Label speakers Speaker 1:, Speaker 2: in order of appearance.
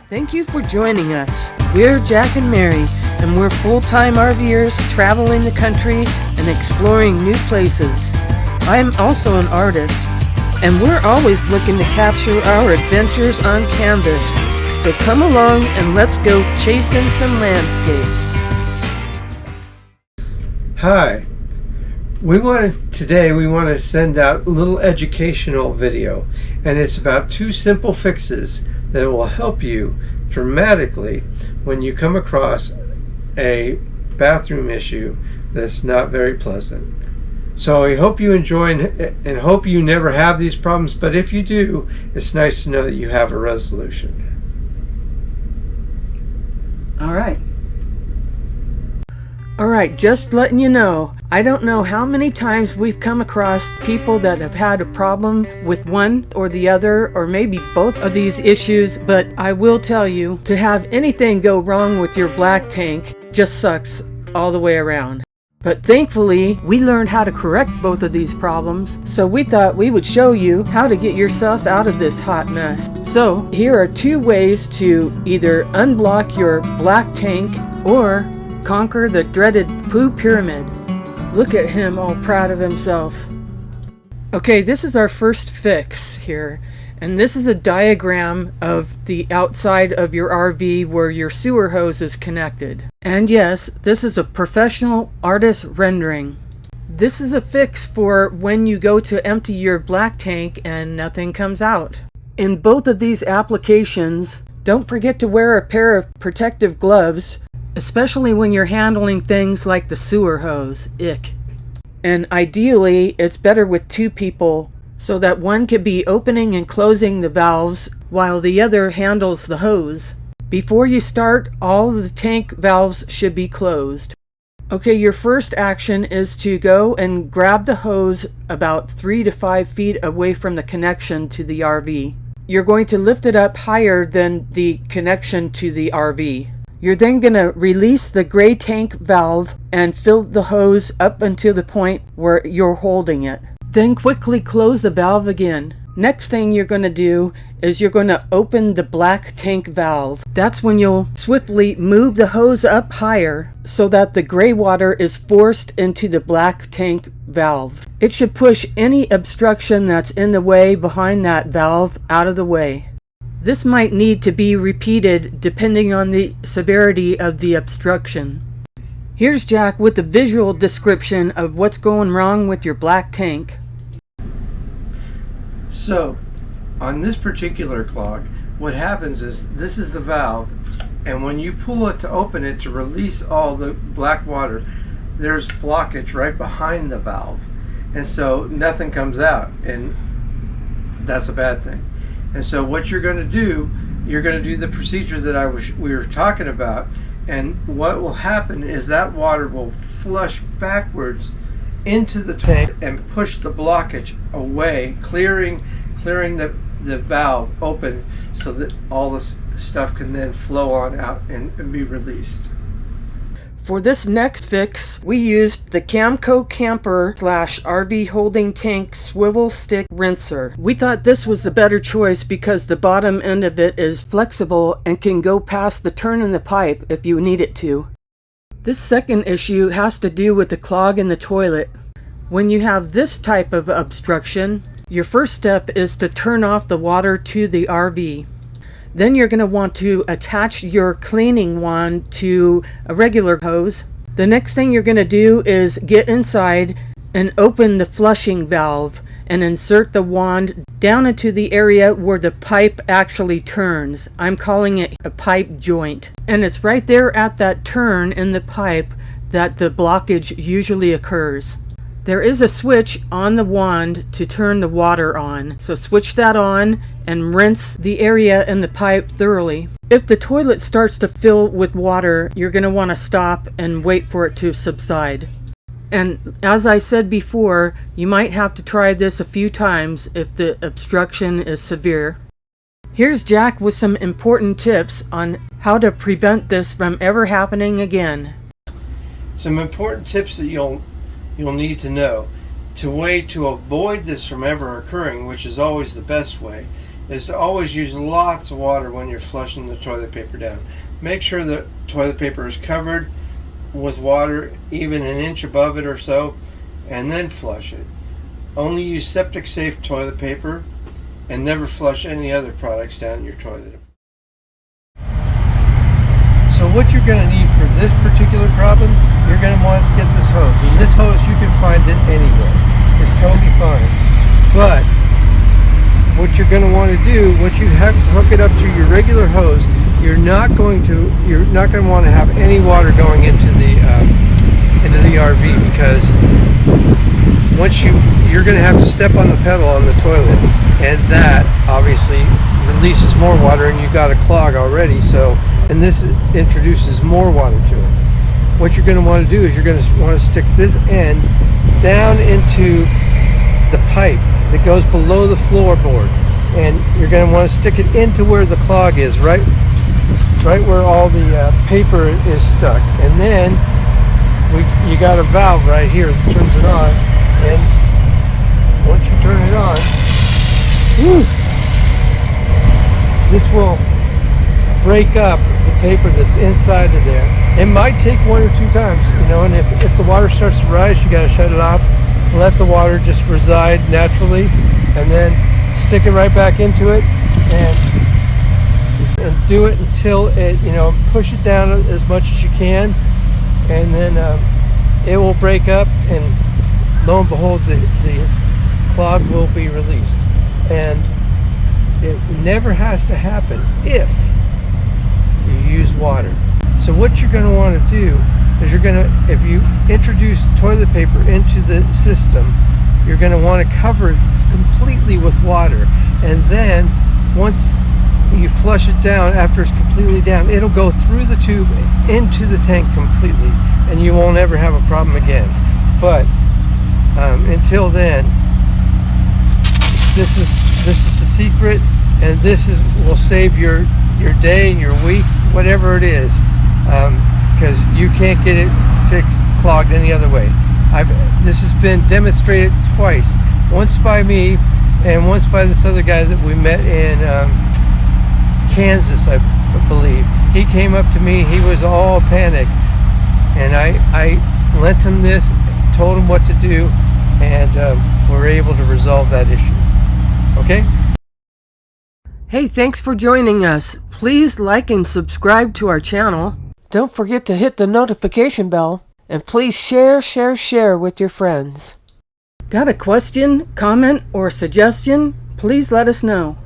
Speaker 1: Thank you for joining us. We're Jack and Mary, and we're full-time RVers traveling the country and exploring new places. I'm also an artist, and we're always looking to capture our adventures on canvas. So come along and let's go chasing some landscapes.
Speaker 2: Hi. Today we want to send out a little educational video, and it's about 2 simple fixes that will help you dramatically when you come across a bathroom issue that's not very pleasant. So I hope you enjoy and hope you never have these problems, but if you do, it's nice to know that you have a resolution.
Speaker 1: All right, just letting you know, I don't know how many times we've come across people that have had a problem with one or the other, or maybe both of these issues, but I will tell you, to have anything go wrong with your black tank just sucks all the way around. But thankfully, we learned how to correct both of these problems, so we thought we would show you how to get yourself out of this hot mess. So here are 2 ways to either unblock your black tank or conquer the dreaded poo pyramid. Look at him all proud of himself. Okay, this is our first fix here, and this is a diagram of the outside of your RV where your sewer hose is connected. And yes, this is a professional artist rendering. This is a fix for when you go to empty your black tank and nothing comes out. In both of these applications, don't forget to wear a pair of protective gloves, especially when you're handling things like the sewer hose. Ick. And ideally, it's better with 2 people so that one could be opening and closing the valves while the other handles the hose. Before you start, all the tank valves should be closed. Okay, your first action is to go and grab the hose about 3 to 5 feet away from the connection to the RV. You're going to lift it up higher than the connection to the RV. You're then going to release the gray tank valve and fill the hose up until the point where you're holding it. Then quickly close the valve again. Next thing you're going to do is you're going to open the black tank valve. That's when you'll swiftly move the hose up higher so that the gray water is forced into the black tank valve. It should push any obstruction that's in the way behind that valve out of the way. This might need to be repeated depending on the severity of the obstruction. Here's Jack with the visual description of what's going wrong with your black tank.
Speaker 2: So, on this particular clog, what happens is this is the valve, and when you pull it to open it to release all the black water, there's blockage right behind the valve, and so nothing comes out, and that's a bad thing. And so what you're going to do the procedure that we were talking about, and what will happen is that water will flush backwards into the tank and push the blockage away, clearing the valve open so that all this stuff can then flow on out and be released.
Speaker 1: For this next fix, we used the Camco Camper / RV holding tank swivel stick rinser. We thought this was the better choice because the bottom end of it is flexible and can go past the turn in the pipe if you need it to. This second issue has to do with the clog in the toilet. When you have this type of obstruction, your first step is to turn off the water to the RV. Then you're going to want to attach your cleaning wand to a regular hose. The next thing you're going to do is get inside and open the flushing valve and insert the wand down into the area where the pipe actually turns. I'm calling it a pipe joint. And it's right there at that turn in the pipe that the blockage usually occurs. There is a switch on the wand to turn the water on, so switch that on and rinse the area in the pipe thoroughly. If the toilet starts to fill with water, you're going to want to stop and wait for it to subside. And as I said before, you might have to try this a few times if the obstruction is severe. Here's Jack with some important tips on how to prevent this from ever happening again.
Speaker 2: Some important tips that you'll need to know. To avoid this from ever occurring, which is always the best way, is to always use lots of water when you're flushing the toilet paper down. Make sure the toilet paper is covered with water, even an inch above it or so, and then flush it. Only use septic safe toilet paper and never flush any other products down your toilet. So what you're going to need for this particular problem, you're going to want to get this hose. And this hose, you can find it anywhere. It's totally fine. But what you're going to want to do, once you hook it up to your regular hose, you're not going to want to have any water going into the RV, because once you're going to have to step on the pedal on the toilet, and that obviously releases more water, and you've got a clog already. So, and this introduces more water to it. What you're going to want to do is you're going to want to stick this end down into the pipe that goes below the floorboard, and you're going to want to stick it into where the clog is, right where all the paper is stuck. And then you got a valve right here that turns it on, and once you turn it on, this will break up the paper that's inside of there. It might take 1 or 2 times, and if the water starts to rise, you got to shut it off, let the water just reside naturally, and then stick it right back into it, and do it until it, push it down as much as you can, and then it will break up, and lo and behold, the clog will be released. And it never has to happen if you use water. So what you're going to want to do is if you introduce toilet paper into the system, you're going to want to cover it completely with water, and then once you flush it down, after it's completely down, it'll go through the tube into the tank completely, and you won't ever have a problem again. But until then, this is the secret, and will save your day, your week, whatever it is, because you can't get it fixed, clogged any other way. This has been demonstrated twice, once by me and once by this other guy that we met in Kansas, I believe. He came up to me, he was all panicked, and I lent him this, told him what to do, and we're able to resolve that issue. Okay?
Speaker 1: Hey, thanks for joining us. Please like and subscribe to our channel. Don't forget to hit the notification bell. And please share with your friends. Got a question, comment, or suggestion? Please let us know.